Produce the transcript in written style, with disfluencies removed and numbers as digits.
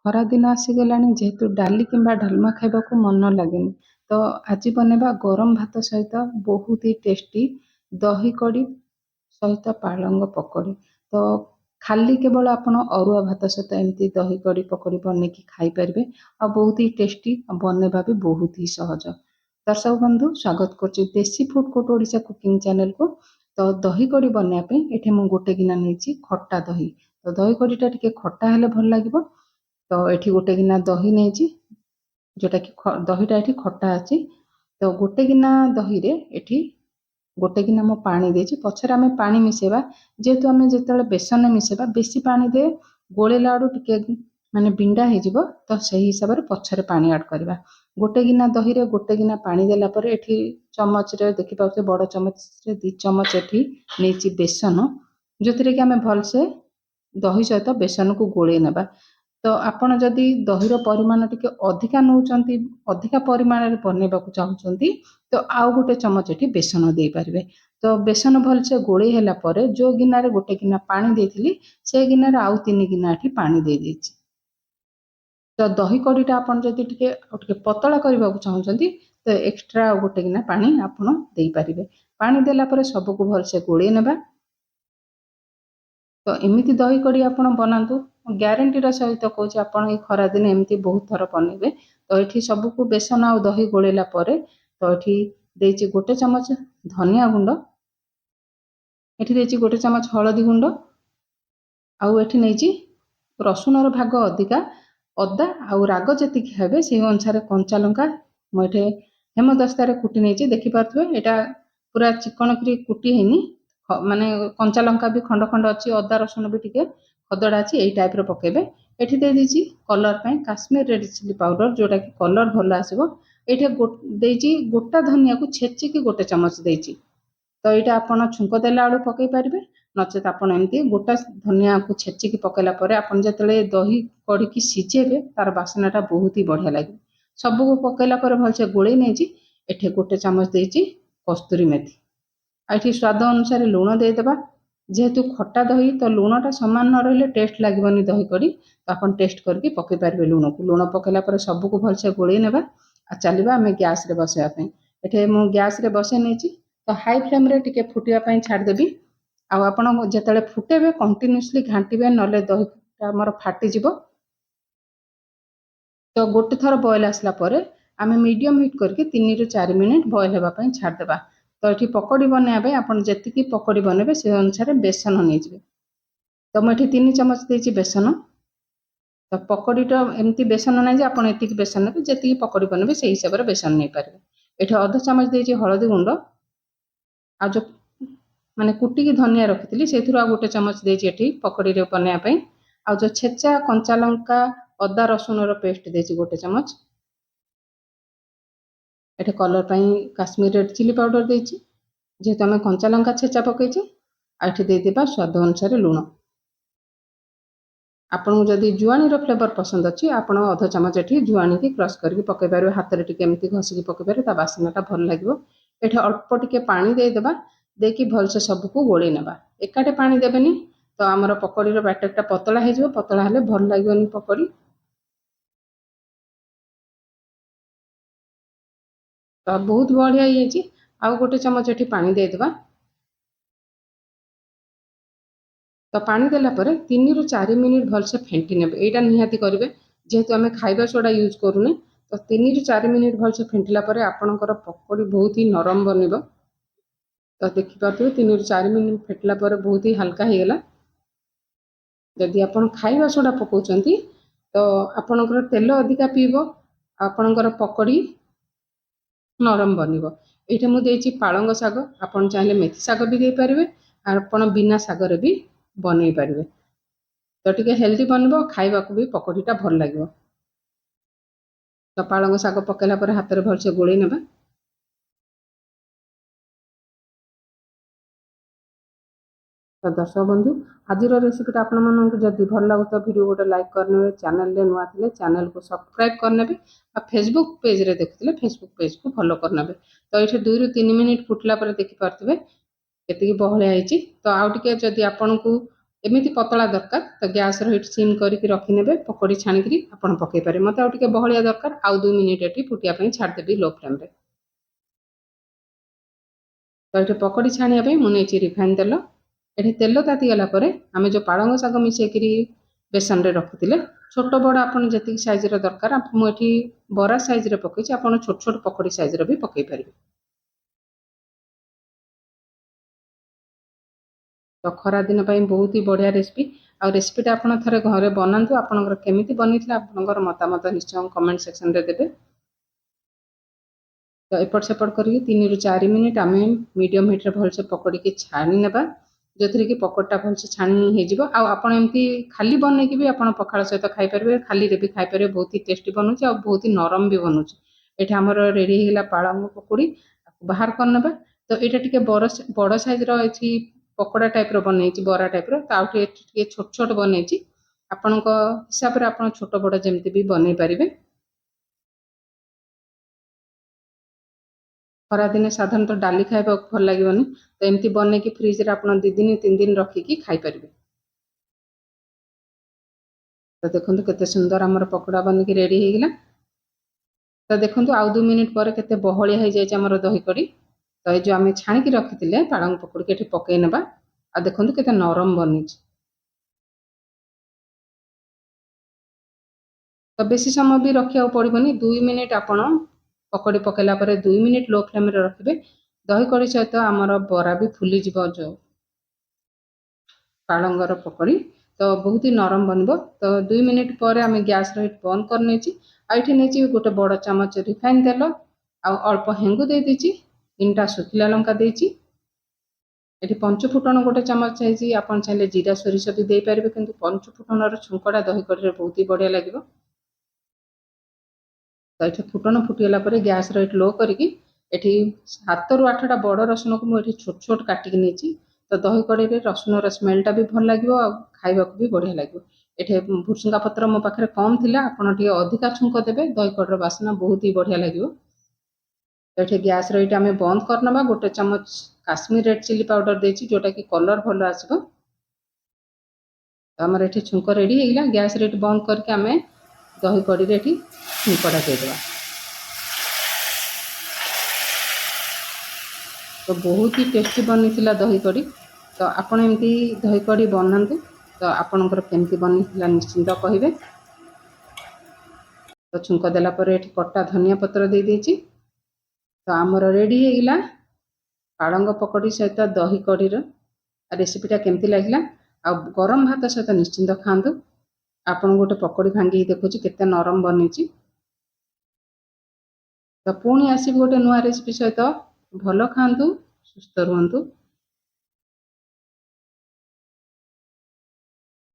ଖରା ଦିନ ଆସିଗଲାଣି ଯେହେତୁ ଡାଲି କିମ୍ବା ଡାଲମା ଖାଇବାକୁ ମନ ଲାଗେନି, ତ ଆଜି ବନେଇବା ଗରମ ଭାତ ସହିତ ବହୁତ ହି ଟେଷ୍ଟି ଦହି କଡ଼ି ସହିତ ପାଳଙ୍ଗ ପକୋଡ଼ି। ତ ଖାଲି କେବଳ ଆପଣ ଅରୁଆ ଭାତ ସହିତ ଏମିତି ଦହି କଡ଼ି ପକୋଡ଼ି ବନେଇକି ଖାଇପାରିବେ, ଆଉ ବହୁତ ହି ଟେଷ୍ଟି, ଆଉ ବନେଇବା ବି ବହୁତ ହି ସହଜ। ଦର୍ଶକ ବନ୍ଧୁ, ସ୍ୱାଗତ କରୁଛି ଦେଶୀ ଫୁଡ କୋର୍ଟ ଓଡ଼ିଶା କୁକିଂ ଚ୍ୟାନେଲକୁ। ତ ଦହି କଡ଼ି ବନେଇବା ପାଇଁ ଏଠି ମୁଁ ଗୋଟେ ଗିନା ନେଇଛି ଖଟା ଦହି। ତ ଦହି କଡ଼ିଟା ଟିକେ ଖଟା ହେଲେ ଭଲ ଲାଗିବ। ତ ଏଠି ଗୋଟେ ଗିନା ଦହି ନେଇଛି, ଯୋଉଟାକି ଦହିଟା ଏଠି ଖଟା ଅଛି। ତ ଗୋଟେ ଗିନା ଦହିରେ ଏଠି ଗୋଟେ ଗିନା ମୁଁ ପାଣି ଦେଇଛି। ପଛରେ ଆମେ ପାଣି ମିଶାଇବା, ଯେହେତୁ ଆମେ ଯେତେବେଳେ ବେସନ ମିଶାଇବା ବେଶୀ ପାଣି ଦେଇ ଗୋଳେଇଲା ବେଳୁ ଟିକେ ମାନେ ବିଣ୍ଡା ହେଇଯିବ, ତ ସେହି ହିସାବରେ ପଛରେ ପାଣି ଆଡ୍ କରିବା। ଗୋଟେ ଗିନା ଦହିରେ ଗୋଟେ ଗିନା ପାଣି ଦେଲା ପରେ ଏଠି ଚାମଚରେ ଦେଖିପାରୁଥିବେ, ବଡ଼ ଚାମଚରେ 2 ଚାମଚ ଏଠି ନେଇଛି ବେସନ, ଯୋଉଥିରେ କି ଆମେ ଭଲସେ ଦହି ସହିତ ବେସନକୁ ଗୋଳେଇ ନେବା। ତ ଆପଣ ଯଦି ଦହିର ପରିମାଣ ଟିକେ ଅଧିକା ନେଉଛନ୍ତି, ଅଧିକା ପରିମାଣରେ ବନେଇବାକୁ ଚାହୁଁଛନ୍ତି, ତ ଆଉ ଗୋଟେ ଚାମଚ ଏଠି ବେସନ ଦେଇପାରିବେ। ତ ବେସନ ଭଲସେ ଗୋଳେଇ ହେଲା ପରେ ଯୋଉ ଗିନାରେ ଗୋଟେ ଗିନା ପାଣି ଦେଇଥିଲି, ସେ ଗିନାରେ ଆଉ 3 ଗିନା ଏଠି ପାଣି ଦେଇଦେଇଛି। ତ ଦହି କଡ଼ିଟା ଆପଣ ଯଦି ଆଉ ଟିକେ ପତଳା କରିବାକୁ ଚାହୁଁଛନ୍ତି, ତ ଏକ୍ସଟ୍ରା ଆଉ ଗୋଟେ ଗିନା ପାଣି ଆପଣ ଦେଇପାରିବେ। ପାଣି ଦେଲା ପରେ ସବୁକୁ ଭଲସେ ଗୋଳେଇ ନେବା। ତ ଏମିତି ଦହି କଡ଼ି ଆପଣ ବନାନ୍ତୁ, ଗ୍ୟାରେଣ୍ଟିର ସହିତ କହୁଛି, ଆପଣ ଏଇ ଖରାଦିନେ ଏମିତି ବହୁତ ଥର ବନେଇବେ। ତ ଏଠି ସବୁକୁ ବେସନ ଆଉ ଦହି ଗୋଳେଇଲା ପରେ ତ ଏଠି ଦେଇଛି ଗୋଟେ ଚାମଚ ଧନିଆ ଗୁଣ୍ଡ, ଏଠି ଦେଇଛି ଗୋଟେ ଚାମଚ ହଳଦୀ ଗୁଣ୍ଡ, ଆଉ ଏଠି ନେଇଛି ରସୁଣର ଭାଗ ଅଧିକା, ଅଦା ଆଉ ରାଗ ଯେତିକି ଖାଇବେ ସେଇ ଅନୁସାରେ କଞ୍ଚା ଲଙ୍କା ମୁଁ ଏଠି ହେମଦସ୍ତାରେ କୁଟି ନେଇଛି। ଦେଖିପାରୁଥିବେ ଏଇଟା ପୁରା ଚିକଣ କରି କୁଟି ହେଇନି, ମାନେ କଞ୍ଚା ଲଙ୍କା ବି ଖଣ୍ଡ ଖଣ୍ଡ ଅଛି, ଅଦା ରସୁଣ ବି ଟିକେ ଖଦଡ଼ା ଅଛି, ଏଇ ଟାଇପର ପକେଇବେ। ଏଠି ଦେଇଦେଇଛି କଲର ପାଇଁ କାଶ୍ମୀର ରେଡ୍ ଚିଲି ପାଉଡର, ଯୋଉଟାକି କଲର ଭଲ ଆସିବ। ଏଇଠି ଦେଇଛି ଗୋଟା ଧନିଆକୁ ଛେଚିକି ଗୋଟେ ଚାମଚ ଦେଇଛି। ତ ଏଇଟା ଆପଣ ଛୁଙ୍କ ଦେଲା ବେଳୁ ପକେଇ ପାରିବେ, ନଚେତ ଆପଣ ଏମିତି ଗୋଟା ଧନିଆକୁ ଛେଚିକି ପକେଇଲା ପରେ ଆପଣ ଯେତେବେଳେ ଦହି କଡ଼ିକି ସିଝେଇବେ, ତାର ବାସ୍ନାଟା ବହୁତ ହି ବଢ଼ିଆ ଲାଗିବ। ସବୁକୁ ପକେଇଲା ପରେ ଭଲସେ ଗୋଳେଇ ନେଇଛି। ଏଠି ଗୋଟେ ଚାମଚ ଦେଇଛି କସ୍ତୁରୀ ମେଥି, ଆଉ ଏଠି ସ୍ୱାଦ ଅନୁସାରେ ଲୁଣ ଦେଇଦେବା। ଯେହେତୁ ଖଟା ଦହି, ତ ଲୁଣଟା ସମାନ ନ ରହିଲେ ଟେଷ୍ଟ ଲାଗିବନି ଦହି କଡ଼ି, ତ ଆପଣ ଟେଷ୍ଟ କରିକି ପକେଇ ପାରିବେ ଲୁଣକୁ। ଲୁଣ ପକେଇଲା ପରେ ସବୁକୁ ଭଲସେ ଗୋଳେଇ ନେବା, ଆଉ ଚାଲିବା ଆମେ ଗ୍ୟାସରେ ବସାଇବା ପାଇଁ। ଏଠି ମୁଁ ଗ୍ୟାସରେ ବସେଇ ନେଇଛି, ତ ହାଇ ଫ୍ଲେମ୍ରେ ଟିକେ ଫୁଟିବା ପାଇଁ ଛାଡ଼ିଦେବି। ଆଉ ଆପଣ ଯେତେବେଳେ ଫୁଟେଇବେ କଣ୍ଟିନ୍ୟୁସଲି ଘାଣ୍ଟିବେ, ନହେଲେ ଦହିଟା ଆମର ଫାଟିଯିବ। ତ ଗୋଟେ ଥର ବଏଲ ଆସିଲା ପରେ ଆମେ ମିଡ଼ିୟମ ହିଟ୍ କରିକି 3 ରୁ 4 ମିନିଟ୍ ବଏଲ ହେବା ପାଇଁ ଛାଡ଼ିଦେବା। ତ ଏଠି ପକୋଡ଼ି ବନେଇବା ପାଇଁ ଆପଣ ଯେତିକି ପକୋଡ଼ି ବନେଇବେ ସେ ଅନୁସାରେ ବେସନ ନେଇଯିବେ। ତ ମୁଁ ଏଠି 3 ଚାମଚ ଦେଇଛି ବେସନ। ତ ପକୋଡ଼ିଟା ଏମିତି ବେସନ ନାହିଁ ଯେ ଆପଣ ଏତିକି ବେସନ ନେବେ, ଯେତିକି ପକୋଡ଼ି ବନେଇବେ ସେଇ ହିସାବରେ ବେସନ ନେଇପାରିବେ। ଏଠି ଅଧ ଚାମଚ ଦେଇଛି ହଳଦୀ ଗୁଣ୍ଡ, ଆଉ ଯୋଉ ମାନେ କୁଟିକି ଧନିଆ ରଖିଥିଲି ସେଇଥିରୁ ଆଉ ଗୋଟେ ଚାମଚ ଦେଇଛି ଏଠି ପକୋଡ଼ିରେ ବନେଇବା ପାଇଁ। ଆଉ ଯୋଉ ଛେଚା କଞ୍ଚା ଲଙ୍କା ଅଦା ରସୁଣର ପେଷ୍ଟ ଦେଇଛି ଗୋଟେ ଚାମଚ। ଏଠି କଲର ପାଇଁ କାଶ୍ମୀର ରେଡ୍ ଚିଲି ପାଉଡର ଦେଇଛି, ଯେହେତୁ ଆମେ କଞ୍ଚା ଲଙ୍କା ଛେଚା ପକେଇଛେ। ଆଉ ଏଠି ଦେଇଦେବା ସ୍ୱାଦ ଅନୁସାରେ ଲୁଣ। ଆପଣଙ୍କୁ ଯଦି ଜୁଆଣୀର ଫ୍ଲେଭର ପସନ୍ଦ ଅଛି, ଆପଣ ଅଧ ଚାମଚ ଏଠି ଜୁଆଣୀକି କ୍ରସ୍ କରିକି ପକେଇ ପାରିବେ, ହାତରେ ଟିକେ ଏମିତି ଘଷିକି ପକେଇ ପାରିବେ, ତା ବାସ୍ନାଟା ଭଲ ଲାଗିବ। ଏଠି ଅଳ୍ପ ଟିକେ ପାଣି ଦେଇଦେବା, ଦେଇକି ଭଲସେ ସବୁକୁ ଗୋଳେଇ ନେବା। ଏକାଠି ପାଣି ଦେବେନି, ତ ଆମର ପକୋଡ଼ିର ବ୍ୟାଟରଟା ପତଳା ହେଇଯିବ, ପତଳା ହେଲେ ଭଲ ଲାଗିବନି ପକୋଡ଼ି। ତ ବହୁତ ବଢ଼ିଆ ହେଇଯାଇଛି। ଆଉ ଗୋଟେ ଚାମଚ ଏଠି ପାଣି ଦେଇଦେବା। ତ ପାଣି ଦେଲା ପରେ 3 ରୁ 4 ମିନିଟ୍ ଭଲସେ ଫେଣ୍ଟି ନେବେ, ଏଇଟା ନିହାତି କରିବେ। ଯେହେତୁ ଆମେ ଖାଇବା ସୋଡ଼ା ୟୁଜ୍ କରୁନେ, ତ 3 ରୁ 4 ମିନିଟ୍ ଭଲସେ ଫେଣ୍ଟିଲା ପରେ ଆପଣଙ୍କର ପକୋଡ଼ି ବହୁତ ହି ନରମ ବନିବ। ତ ଦେଖିପାରୁଥିବେ 3 ରୁ 4 ମିନିଟ୍ ଫେଟିଲା ପରେ ବହୁତ ହି ହାଲକା ହେଇଗଲା। ଯଦି ଆପଣ ଖାଇବା ସୋଡ଼ା ପକାଉଛନ୍ତି, ତ ଆପଣଙ୍କର ତେଲ ଅଧିକା ପିଇବ, ଆପଣଙ୍କର ପକୋଡ଼ି ନରମ ବନିବ। ଏଇଠି ମୁଁ ଦେଇଛି ପାଳଙ୍ଗ ଶାଗ, ଆପଣ ଚାହିଁଲେ ମେଥି ଶାଗ ବି ଦେଇପାରିବେ, ଆଉ ଆପଣ ବିନା ଶାଗରେ ବି ବନେଇ ପାରିବେ। ତ ଟିକେ ହେଲ୍ଦି ବନିବ, ଖାଇବାକୁ ବି ପକୋଡ଼ିଟା ଭଲ ଲାଗିବ। ତ ପାଳଙ୍ଗ ଶାଗ ପକେଇଲା ପରେ ହାତରେ ଭଲସେ ଗୋଳେଇ ନେବା। ତ ଦର୍ଶକ ବନ୍ଧୁ, ଆଜିର ରେସିପିଟା ଆପଣମାନଙ୍କୁ ଯଦି ଭଲ ଲାଗୁଥିବ ଭିଡ଼ିଓ ଗୋଟେ ଲାଇକ୍ କରିନେବେ, ଚ୍ୟାନେଲରେ ନୂଆ ଥିଲେ ଚ୍ୟାନେଲକୁ ସବସ୍କ୍ରାଇବ୍ କରିନେବେ, ଆଉ ଫେସବୁକ୍ ପେଜରେ ଦେଖୁଥିଲେ ଫେସବୁକ୍ ପେଜକୁ ଫଲୋ କରିନେବେ। ତ ଏଠି 2 ରୁ 3 ମିନିଟ୍ ଫୁଟିଲା ପରେ ଦେଖିପାରୁଥିବେ କେତିକି ବହଳିଆ ହେଇଛି। ତ ଆଉ ଟିକେ ଯଦି ଆପଣଙ୍କୁ एमती पतला दरकार तो गैस हिट सिम करके रखिने पकोड़ी छाणिकी आप पकई पारे मत आउ बहलिया दरकार आउ 2 मिनिट ये फुटिया छाड़देवी लो फ्लेम रे। तो ये पकोड़ी छाणिया मुझे रिफाइन तेल ये तेल तातीगला आम जो पालंग शाग मिसेकरी बेसन रे रखुले छोट बड़ आपन जी सैज दरकार मुझे बरा सैज पकई आप छोट छोट पकोड़ी सैज भी पकई पारे। तो खरा दिन बहुत ही बढ़िया रेसिपी आ रेसिपीटा आपड़ थे घरे बनातु आपंकर केमी बनी आपंकर मतामत निश्चय कमेंट सेक्शन रे देबे। तो एपट सेपट करके 3 ରୁ 4 मिनिट आम मीडियम हिट्रे भलसे पकड़ी की छाणी नेबा जो थी कि पकोड़ा भलसे छाणी हो एमती खाली बनईकि भी आप पखाड़ सहित खाईपारे खाली भी खाईपारे बहुत ही टेस्टी बनूची और बहुत ही नरम भी बनूची। ये आमर रेडी होगा पालंग पकोड़ी बाहर करने। तो ये टे बड़ सैज पकोड़ा टाइप बनई बरा टाइप तो छोट छोट बनई आपण हिसाब से आप छोट बड़ जमी भी बनई पारे। खरा दिन साधारणतः डाली खाइबा भल लगे तो एमती बनई कि फ्रिज रे आप 2 दिन 3 दिन रखिकी खाईपारे। तो देखो केते सुंदर आमर पकोड़ा बनिकी रेडी होगा। तो देखो आउ 2 मिनिट पर केते बहलिया हो जाए आमर दही कड़ी। तो ये जो आम छाणिकी रखी पालंग पकोड़ी के पकई नेबा आ देखो केते नरम बनी। तो बेसी समय भी रखा पड़ोनी 2 मिनिट आपण पकोड़ी पकेला 2 मिनिट लो फ्लेम रे रखिए। दही कड़ी सहित आमर बरा भी फुली जो पालंगर पकोड़ी तो बहुत ही नरम बनबो। तो 2 मिनिट पर आम गैस हिट बंद कर नहीं गोटे बड़ चामच रिफाइन तेल आ अल्प हेंगु दे दीची 3टा सुखिला लंका देची। ये पंचफुटन गोटे चामच चाहिए आप चाहिए जीरा सोरिष भी दे पारे कि पंचफुटन छुंकड़ा दही कड़ी बहुत ही बढ़िया लगे। तो ये फुटन फुटीगला गैस हिट लो करके 7 ରୁ 8टा बड़ रसुण को मुझे छोट छोट काटिकी नहीं। तो दही कड़ी रसुण स्मेलटा भी भल लगे खाइबा भी बढ़िया लगे। ये भुसुंगा पत्र मो पाखे कम थी आपड़ अधिका छुंक देवे दही कड़ीर बासना बहुत ही बढ़िया लगे। तो ये गैस हिट आम बंद करना गोटे चामच काश्मीर रेड चिली पाउडर देची जोटा कि कलर भल आसो। आमर ये छुंक रेडी होगा गैस हिट बंद करके आम दही कड़ी छुंकटा देदेबा। तो बहुत ही टेस्टी बनी दही कड़ी। तो आपण एमती दही कड़ी बनातु तो आपणकर केमती बनी निश्चिंत कहे। तो छुंक देला ये कटा धनिया पत्र दे देची। तो आमर रेडी होगा पालंग पकोड़ी सहित दही कड़ीर रेसिपीटा केमती लगे आ गरम भात सहित निश्चिंत खातु। आपन गोटे पकोड़ी भांगी देखुची केते नरम बनी। तो पुणी आसबि गोटे नुआ रेसिपी सहित भल खातु सुस्थ रुहतु।